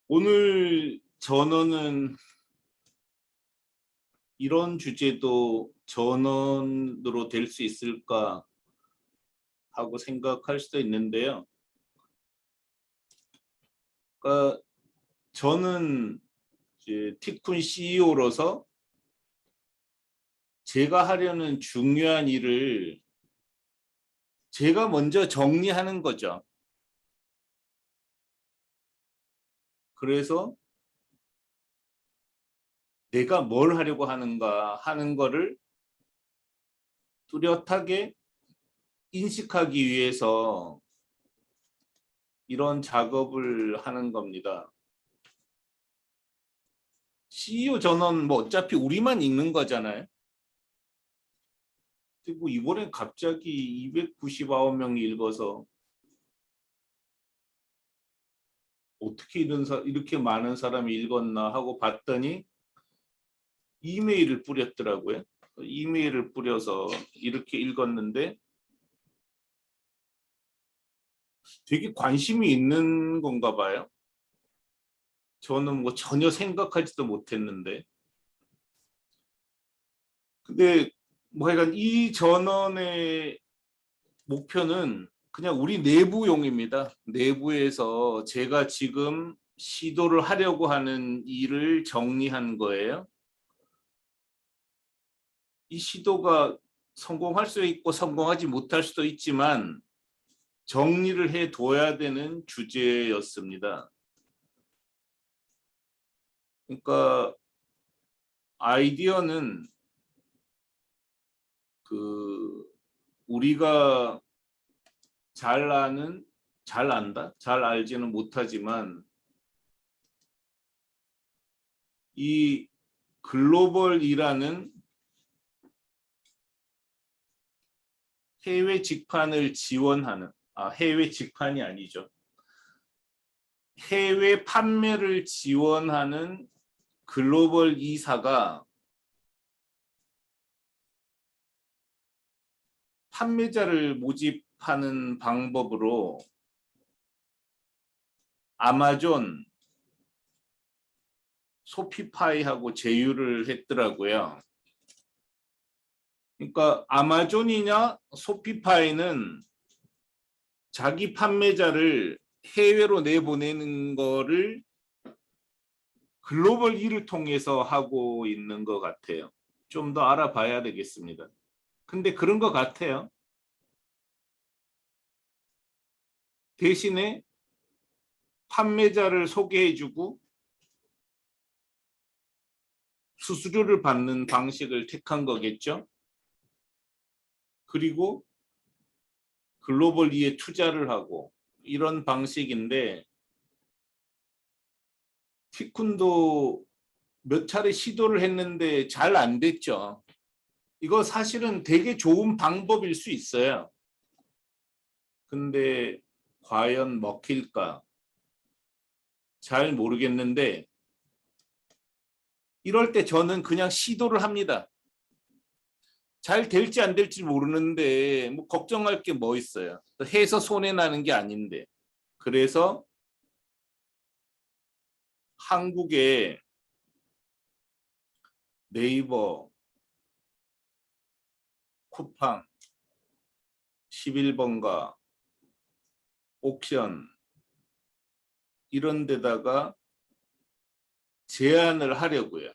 오늘 전언은 이런 주제도 전언으로 될 수 있을까 하고 생각할 수도 있는데요. 그러니까 저는 이제 티쿤 CEO로서 제가 하려는 중요한 일을 제가 먼저 정리하는 거죠. 그래서 내가 뭘 하려고 하는가 하는 거를 뚜렷하게 인식하기 위해서 이런 작업을 하는 겁니다. CEO 전원 뭐 어차피 우리만 읽는 거잖아요. 그리고 이번에 갑자기 299명이 읽어서 어떻게 이렇게 많은 사람이 읽었나 하고 봤더니 이메일을 뿌렸더라고요. 이메일을 뿌려서 이렇게 읽었는데 되게 관심이 있는 건가 봐요. 저는 뭐 전혀 생각하지도 못했는데. 근데 뭐 하여간 이 전원의 목표는 그냥 우리 내부용입니다. 내부에서 제가 지금 시도를 하려고 하는 일을 정리한 거예요. 이 시도가 성공할 수 있고 성공하지 못할 수도 있지만 정리를 해둬야 되는 주제였습니다. 그러니까 아이디어는 우리가 잘 안다? 잘 알지는 못하지만 이 글로벌이라는 해외 직판을 지원하는, 해외 직판이 아니죠. 해외 판매를 지원하는 글로벌 이사가 판매자를 모집하는 방법으로 아마존, 소피파이하고 제휴를 했더라고요. 그러니까 아마존이냐 소피파이는 자기 판매자를 해외로 내보내는 거를 글로벌 일을 통해서 하고 있는 것 같아요. 좀 더 알아봐야 되겠습니다. 근데 그런 것 같아요. 대신에 판매자를 소개해주고 수수료를 받는 방식을 택한 거겠죠. 그리고 글로벌 이에 투자를 하고 이런 방식인데 티쿤도 몇 차례 시도를 했는데 잘 안 됐죠. 이거 사실은 되게 좋은 방법일 수 있어요. 근데 과연 먹힐까? 잘 모르겠는데 이럴 때 저는 그냥 시도를 합니다. 잘 될지 안 될지 모르는데 뭐 걱정할 게 뭐 있어요. 해서 손해 나는 게 아닌데. 그래서 한국에 네이버, 쿠팡, 11번가, 옥션 이런 데다가 제안을 하려고요.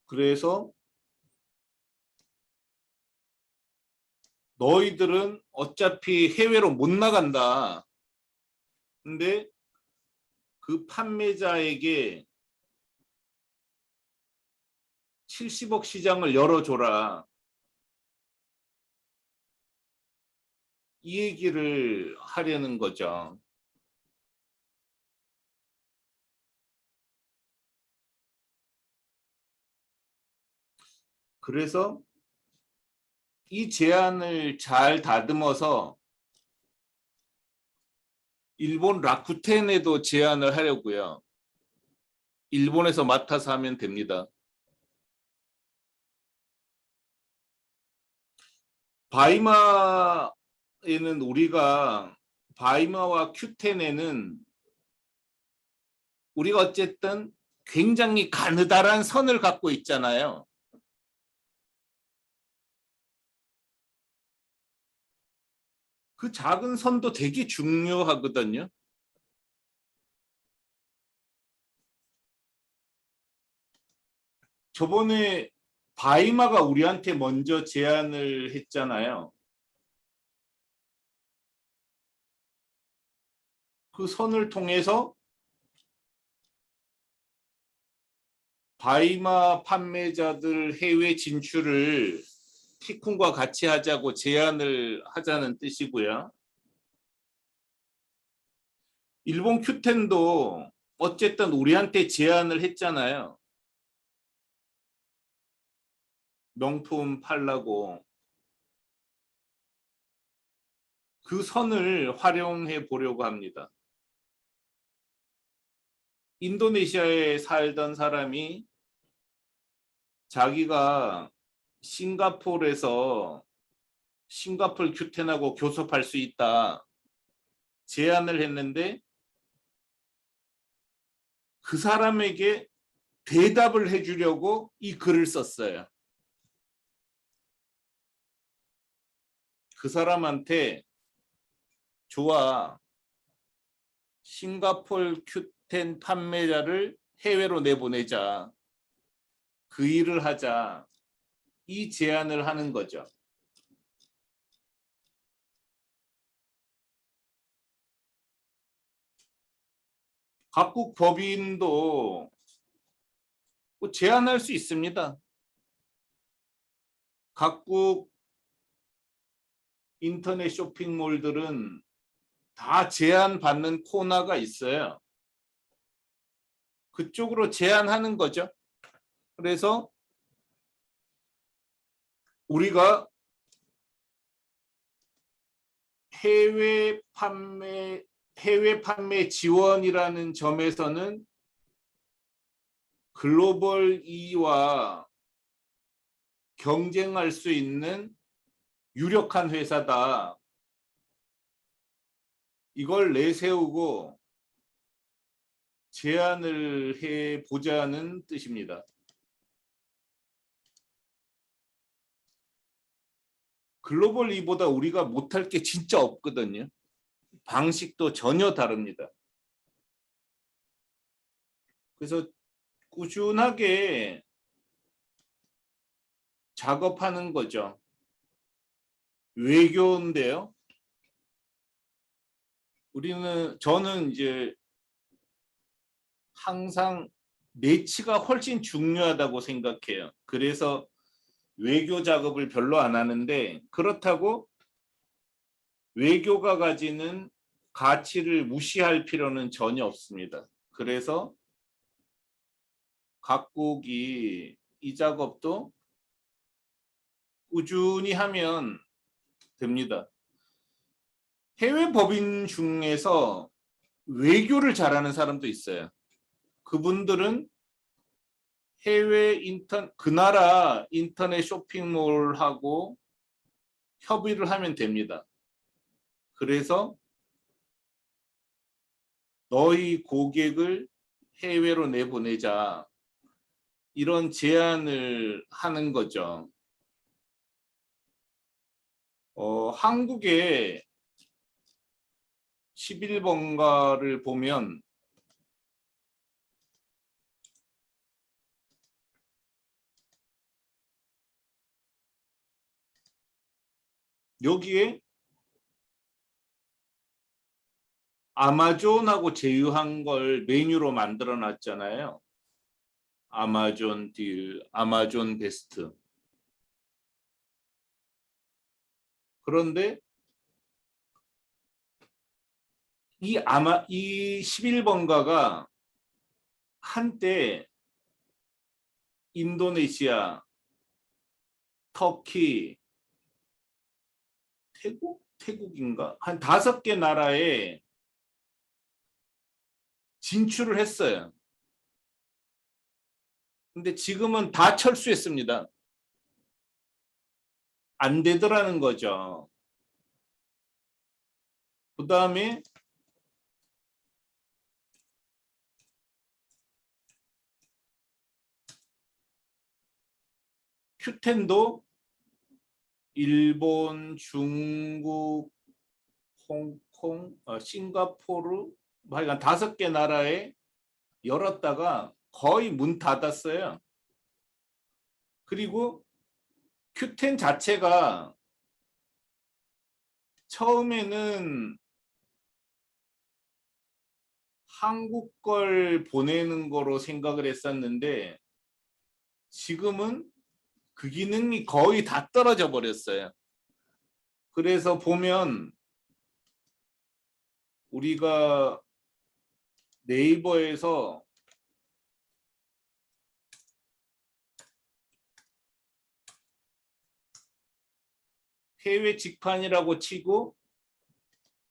그래서 너희들은 어차피 해외로 못 나간다. 근데 그 판매자에게 70억 시장을 열어줘라. 이 얘기를 하려는 거죠. 그래서 이 제안을 잘 다듬어서 일본 라쿠텐에도 제안을 하려고요. 일본에서 맡아서 하면 됩니다. 바이마에는 우리가 바이마와 큐텐에는 우리가 어쨌든 굉장히 가느다란 선을 갖고 있잖아요. 그 작은 선도 되게 중요하거든요. 저번에 바이마가 우리한테 먼저 제안을 했잖아요. 그 선을 통해서 바이마 판매자들 해외 진출을 티쿤과 같이 하자고 제안을 하자는 뜻이고요. 일본 큐텐도 어쨌든 우리한테 제안을 했잖아요. 명품 팔라고. 그 선을 활용해 보려고 합니다. 인도네시아에 살던 사람이 자기가 싱가포르에서 싱가포르 큐텐하고 교섭할 수 있다 제안을 했는데 그 사람에게 대답을 해주려고 이 글을 썼어요. 그 사람한테 좋아, 싱가포르 큐텐 판매자를 해외로 내보내자, 그 일을 하자, 이 제안을 하는 거죠. 각국 법인도 제안할 수 있습니다. 각국 인터넷 쇼핑몰들은 다 제안받는 코너가 있어요. 그쪽으로 제안하는 거죠. 그래서 우리가 해외 판매 지원이라는 점에서는 글로벌 E와 경쟁할 수 있는 유력한 회사다. 이걸 내세우고 제안을 해보자는 뜻입니다. 글로벌 E보다 우리가 못할 게 진짜 없거든요. 방식도 전혀 다릅니다. 그래서 꾸준하게 작업하는 거죠. 외교인데요. 저는 이제 항상 매치가 훨씬 중요하다고 생각해요. 그래서 외교 작업을 별로 안 하는데 그렇다고 외교가 가지는 가치를 무시할 필요는 전혀 없습니다. 그래서 각국이 이 작업도 꾸준히 하면 됩니다. 해외 법인 중에서 외교를 잘하는 사람도 있어요. 그분들은 그 나라 인터넷 쇼핑몰하고 협의를 하면 됩니다. 그래서 너희 고객을 해외로 내보내자 이런 제안을 하는 거죠. 한국의 11번가를 보면 여기에 아마존하고 제휴한 걸 메뉴로 만들어 놨잖아요. 아마존 딜, 아마존 베스트. 그런데 이 11번가가 한때 인도네시아, 터키, 태국인가? 한 5개 나라에 진출을 했어요. 근데 지금은 다 철수했습니다. 안 되더라는 거죠. 그 다음에 큐텐도 일본, 중국, 홍콩, 싱가포르, 뭐 하여간 5개 나라에 열었다가 거의 문 닫았어요. 그리고 큐텐 자체가 처음에는 한국 걸 보내는 거로 생각을 했었는데 지금은 그 기능이 거의 다 떨어져 버렸어요. 그래서 보면 우리가 네이버에서 해외 직판이라고 치고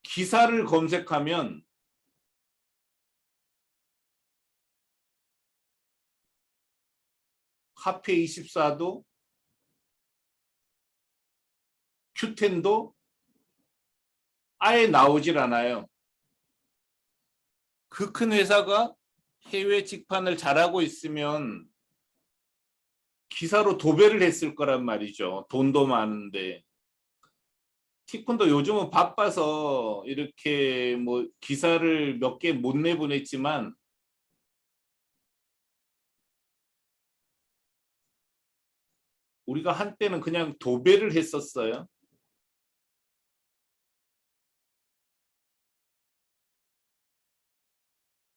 기사를 검색하면 카페24도 큐텐도 아예 나오질 않아요. 그 큰 회사가 해외 직판을 잘하고 있으면 기사로 도배를 했을 거란 말이죠. 돈도 많은데. 티콘도 요즘은 바빠서 이렇게 뭐 기사를 몇 개 못 내보냈지만 우리가 한때는 그냥 도배를 했었어요.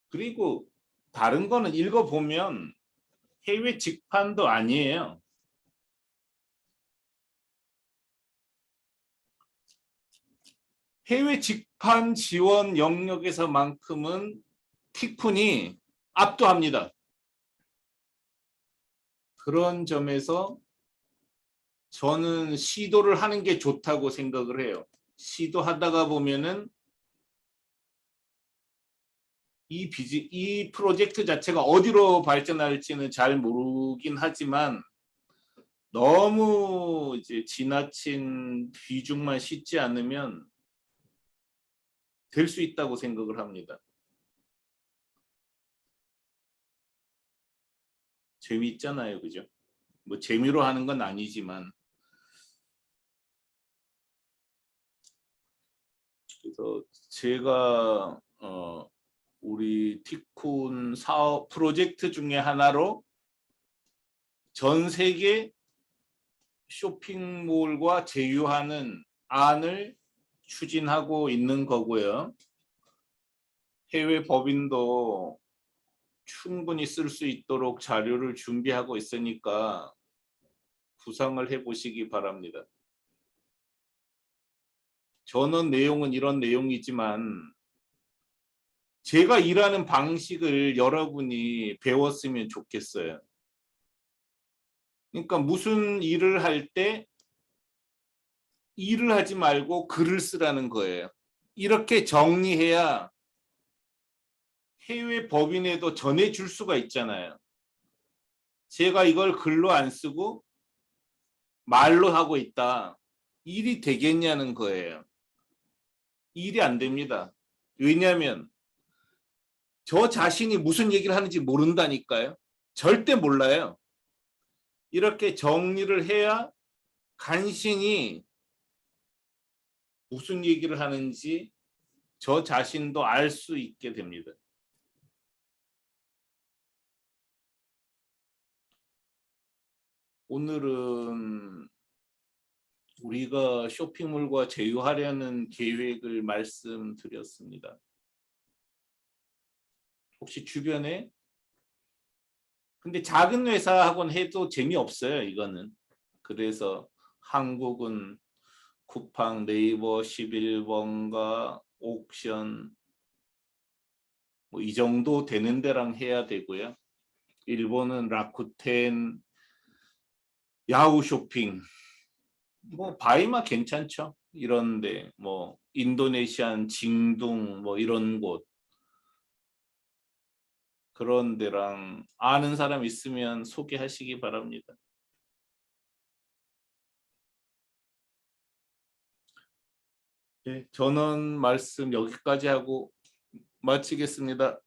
그리고 다른 거는 읽어보면 해외 직판도 아니에요. 해외 직판 지원 영역에서만큼은 티쿤이 압도합니다. 그런 점에서 저는 시도를 하는 게 좋다고 생각을 해요. 시도하다가 보면은 이 프로젝트 자체가 어디로 발전할지는 잘 모르긴 하지만 너무 이제 지나친 비중만 싣지 않으면 될 수 있다고 생각을 합니다. 재미있잖아요, 그죠? 뭐 재미로 하는 건 아니지만 그래서 제가 우리 티쿤 사업 프로젝트 중에 하나로 전 세계 쇼핑몰과 제휴하는 안을 추진하고 있는 거고요. 해외 법인도 충분히 쓸 수 있도록 자료를 준비하고 있으니까 구상을 해보시기 바랍니다. 전원 내용은 이런 내용이지만 제가 일하는 방식을 여러분이 배웠으면 좋겠어요. 그러니까 무슨 일을 할 때 일을 하지 말고 글을 쓰라는 거예요. 이렇게 정리해야 해외 법인에도 전해줄 수가 있잖아요. 제가 이걸 글로 안 쓰고 말로 하고 있다. 일이 되겠냐는 거예요. 일이 안 됩니다. 왜냐하면 저 자신이 무슨 얘기를 하는지 모른다니까요. 절대 몰라요. 이렇게 정리를 해야 간신히 무슨 얘기를 하는지 저 자신도 알 수 있게 됩니다. 오늘은 우리가 쇼핑몰과 제휴하려는 계획을 말씀드렸습니다. 혹시 주변에 근데 작은 회사하고는 해도 재미없어요, 이거는. 그래서 한국은 쿠팡, 네이버, 11번가, 옥션 뭐 이 정도 되는 데랑 해야 되고요. 일본은 라쿠텐, 야후 쇼핑, 뭐 바이마 괜찮죠. 이런데 뭐 인도네시안 징둥 뭐 이런 곳 그런 데랑 아는 사람 있으면 소개하시기 바랍니다. 예, 전원 말씀 여기까지 하고 마치겠습니다.